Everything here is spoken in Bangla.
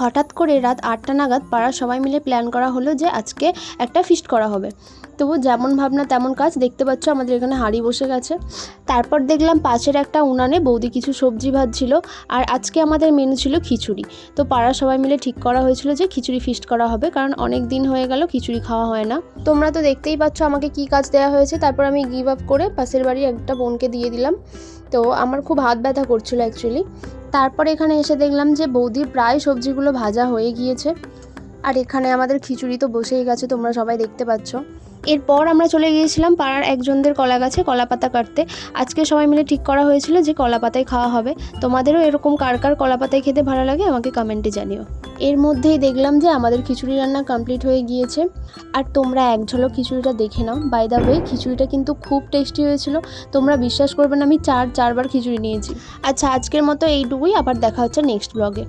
হঠাৎ করে রাত 8টা নাগাদ পাড়ার সবাই মিলে প্ল্যান করা হলো যে আজকে একটা ফিস্ট করা হবে। তবু যেমন ভাবনা তেমন কাজ, দেখতে পাচ্ছ আমাদের এখানে হাঁড়ি বসে গেছে। তারপর দেখলাম পাশের একটা উনানে বৌদি কিছু সবজি ভাজছিল, আর আজকে আমাদের মেনু ছিল খিচুড়ি। তো পাড়ার সবাই মিলে ঠিক করা হয়েছিল যে খিচুড়ি ফিস্ট করা হবে, কারণ অনেক দিন হয়ে গেল খিচুড়ি খাওয়া হয় না। তোমরা তো দেখতেই পাচ্ছ আমাকে কি কাজ দেওয়া হয়েছে। তারপর আমি গিভ আপ করে পাশের বাড়ি একটা বোনকে দিয়ে দিলাম। তো আমার খুব হাত ব্যথা করছিল অ্যাকচুয়ালি। তারপর এখানে এসে দেখলাম যে বৌদির প্রায় সবজিগুলো ভাজা হয়ে গিয়েছে, আর এখানে আমাদের খিচুড়ি তো বসেই গেছে, তোমরা সবাই দেখতে পাচ্ছ। এরপর আমরা চলে গিয়েছিলাম পাড়ার একজনদের কলা গাছে কলা পাতা কাটতে। আজকে সবাই মিলে ঠিক করা হয়েছিল যে কলা পাতায় খাওয়া হবে। তোমাদেরও এরকম কার কার কলা পাতায় খেতে ভালো লাগে আমাকে কমেন্টে জানিও। এর মধ্যেই দেখলাম যে আমাদের খিচুড়ি রান্না কমপ্লিট হয়ে গিয়েছে, আর তোমরা এক ঝলক খিচুড়িটা দেখে নাও। বাই দ্য ওয়ে, খিচুড়িটা কিন্তু খুব টেস্টি হয়েছিল। তোমরা বিশ্বাস করবে না, আমি চারবার খিচুড়ি নিয়েছি। আচ্ছা, আজকের মতো এইটুকুই। আবার দেখা হচ্ছে নেক্সট ব্লগে।